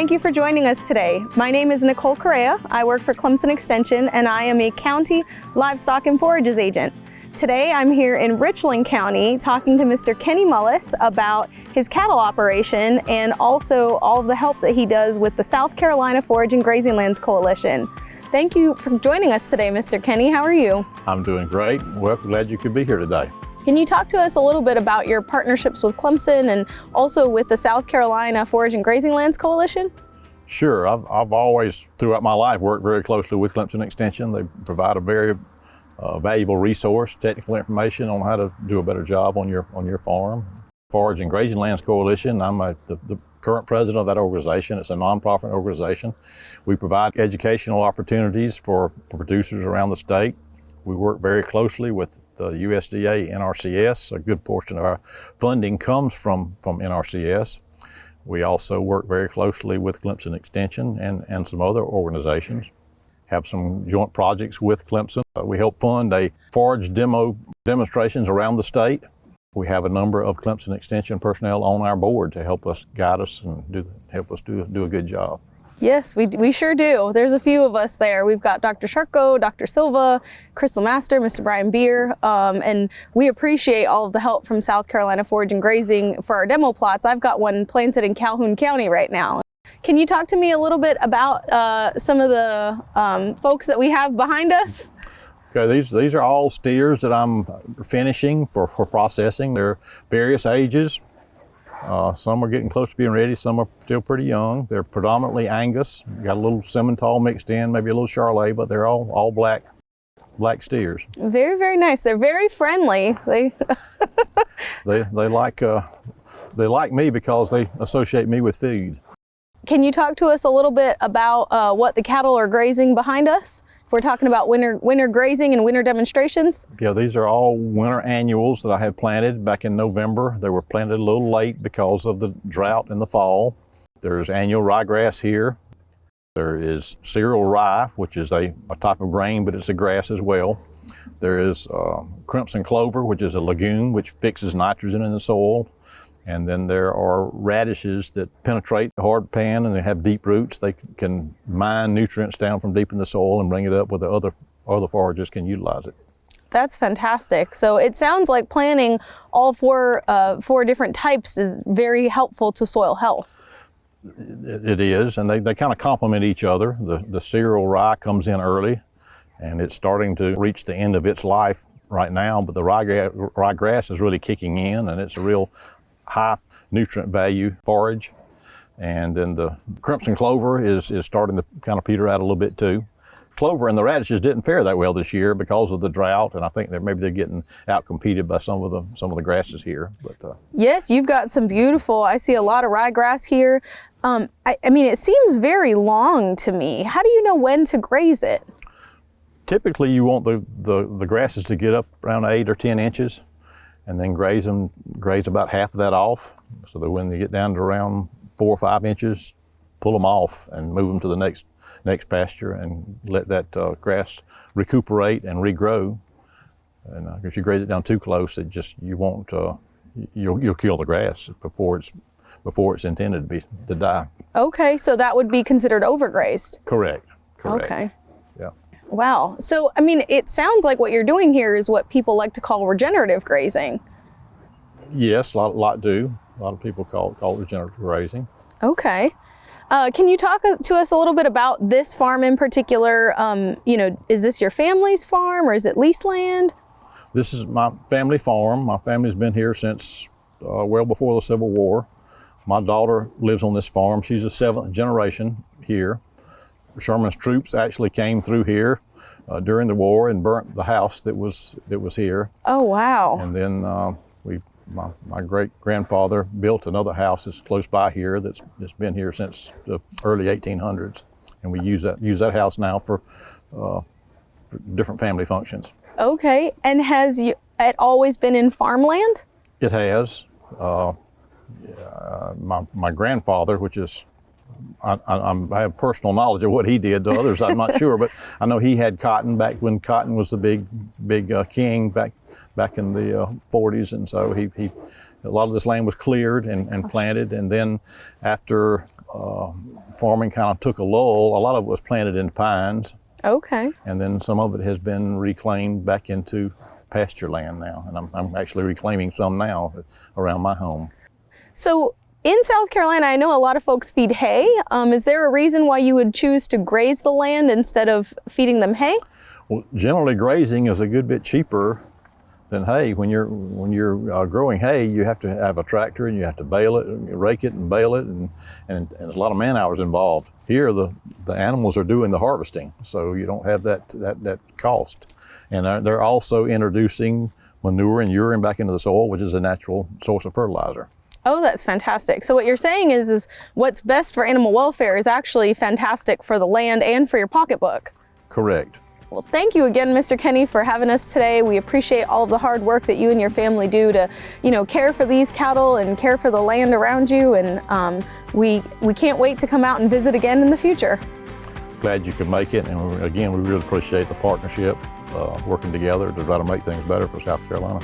Thank you for joining us today. My name is Nicole Correa. I work for Clemson Extension and I am a county livestock and forages agent. Today I'm here in Richland County talking to Mr. Kenny Mullis about his cattle operation and also all of the help that he does with the South Carolina Forage and Grazing Lands Coalition. Thank you for joining us today, Mr. Kenny. How are you? I'm doing great. Well, glad you could be here today. Can you talk to us a little bit about your partnerships with Clemson and also with the South Carolina Forage and Grazing Lands Coalition? Sure. I've always, throughout my life, worked very closely with Clemson Extension. They provide a very valuable resource, technical information on how to do a better job on your farm. Forage and Grazing Lands Coalition, I'm the current president of that organization. It's a nonprofit organization. We provide educational opportunities for producers around the state. We work very closely with the USDA NRCS. A good portion of our funding comes from NRCS. We also work very closely with Clemson Extension and some other organizations. Have some joint projects with Clemson. We help fund a forage demonstrations around the state. We have a number of Clemson Extension personnel on our board to help us guide us and help us do a good job. Yes, we sure do. There's a few of us there. We've got Dr. Sharko, Dr. Silva, Crystal Master, Mr. Brian Beer, and we appreciate all of the help from South Carolina Forage and Grazing for our demo plots. I've got one planted in Calhoun County right now. Can you talk to me a little bit about some of the folks that we have behind us? Okay, these are all steers that I'm finishing for processing. They're various ages. Some are getting close to being ready, some are still pretty young. They're predominantly Angus. Got a little Simmental mixed in, maybe a little Charolais, but they're all black steers. Very, very nice. They're very friendly. They like me because they associate me with food. Can you talk to us a little bit about what the cattle are grazing behind us? If we're talking about winter grazing and winter demonstrations? Yeah, these are all winter annuals that I had planted back in November. They were planted a little late because of the drought in the fall. There's annual ryegrass here. There is cereal rye, which is a type of grain, but it's a grass as well. There is crimson clover, which is a legume, which fixes nitrogen in the soil. And then there are radishes that penetrate the hard pan and they have deep roots. They can mine nutrients down from deep in the soil and bring it up where the other forages can utilize it. That's fantastic. So it sounds like planting all four different types is very helpful to soil health. It is, and they kind of complement each other. The cereal rye comes in early and it's starting to reach the end of its life right now, but the ryegrass is really kicking in and it's a real high nutrient value forage. And then the crimson clover is starting to kind of peter out a little bit too. Clover and the radishes didn't fare that well this year because of the drought, and I think that maybe they're getting out competed by some of the grasses here. But yes, you've got some beautiful. I see a lot of ryegrass here. I mean, it seems very long to me. How do you know when to graze it? Typically, you want the grasses to get up around 8 or 10 inches. And then graze about half of that off, so that when they get down to around 4 or 5 inches, pull them off and move them to the next pasture and let that grass recuperate and regrow. And if you graze it down too close, you'll kill the grass before it's intended to die. Okay, so that would be considered overgrazed. Correct. Okay. Yeah. Wow. So, I mean, it sounds like what you're doing here is what people like to call regenerative grazing. Yes, a lot do. A lot of people call it regenerative grazing. Okay. Can you talk to us a little bit about this farm in particular? Is this your family's farm or is it leased land? This is my family farm. My family's been here since well before the Civil War. My daughter lives on this farm. She's the 7th generation here. Sherman's troops actually came through here during the war and burnt the house that was here. Oh, wow. And then my great-grandfather built another house that's close by here that's been here since the early 1800s. And we use that house now for different family functions. Okay. And has it always been in farmland? It has. My grandfather, which is I have personal knowledge of what he did. The others, I'm not sure, but I know he had cotton back when cotton was the big king back in the 40s, and so a lot of this land was cleared and planted, and then after farming kind of took a lull. A lot of it was planted in pines, Okay. and then some of it has been reclaimed back into pasture land now. And I'm actually reclaiming some now around my home. So in South Carolina, I know a lot of folks feed hay. Is there a reason why you would choose to graze the land instead of feeding them hay? Well, generally grazing is a good bit cheaper than hay. When you're growing hay, you have to have a tractor and you have to bale it, rake it and bale it, and there's a lot of man hours involved. Here, the animals are doing the harvesting, so you don't have that cost. And they're also introducing manure and urine back into the soil, which is a natural source of fertilizer. Oh, that's fantastic. So what you're saying is what's best for animal welfare is actually fantastic for the land and for your pocketbook. Correct. Well, thank you again, Mr. Kenny, for having us today. We appreciate all of the hard work that you and your family do to, care for these cattle and care for the land around you. And we can't wait to come out and visit again in the future. Glad you could make it. And again, we really appreciate the partnership, working together to try to make things better for South Carolina.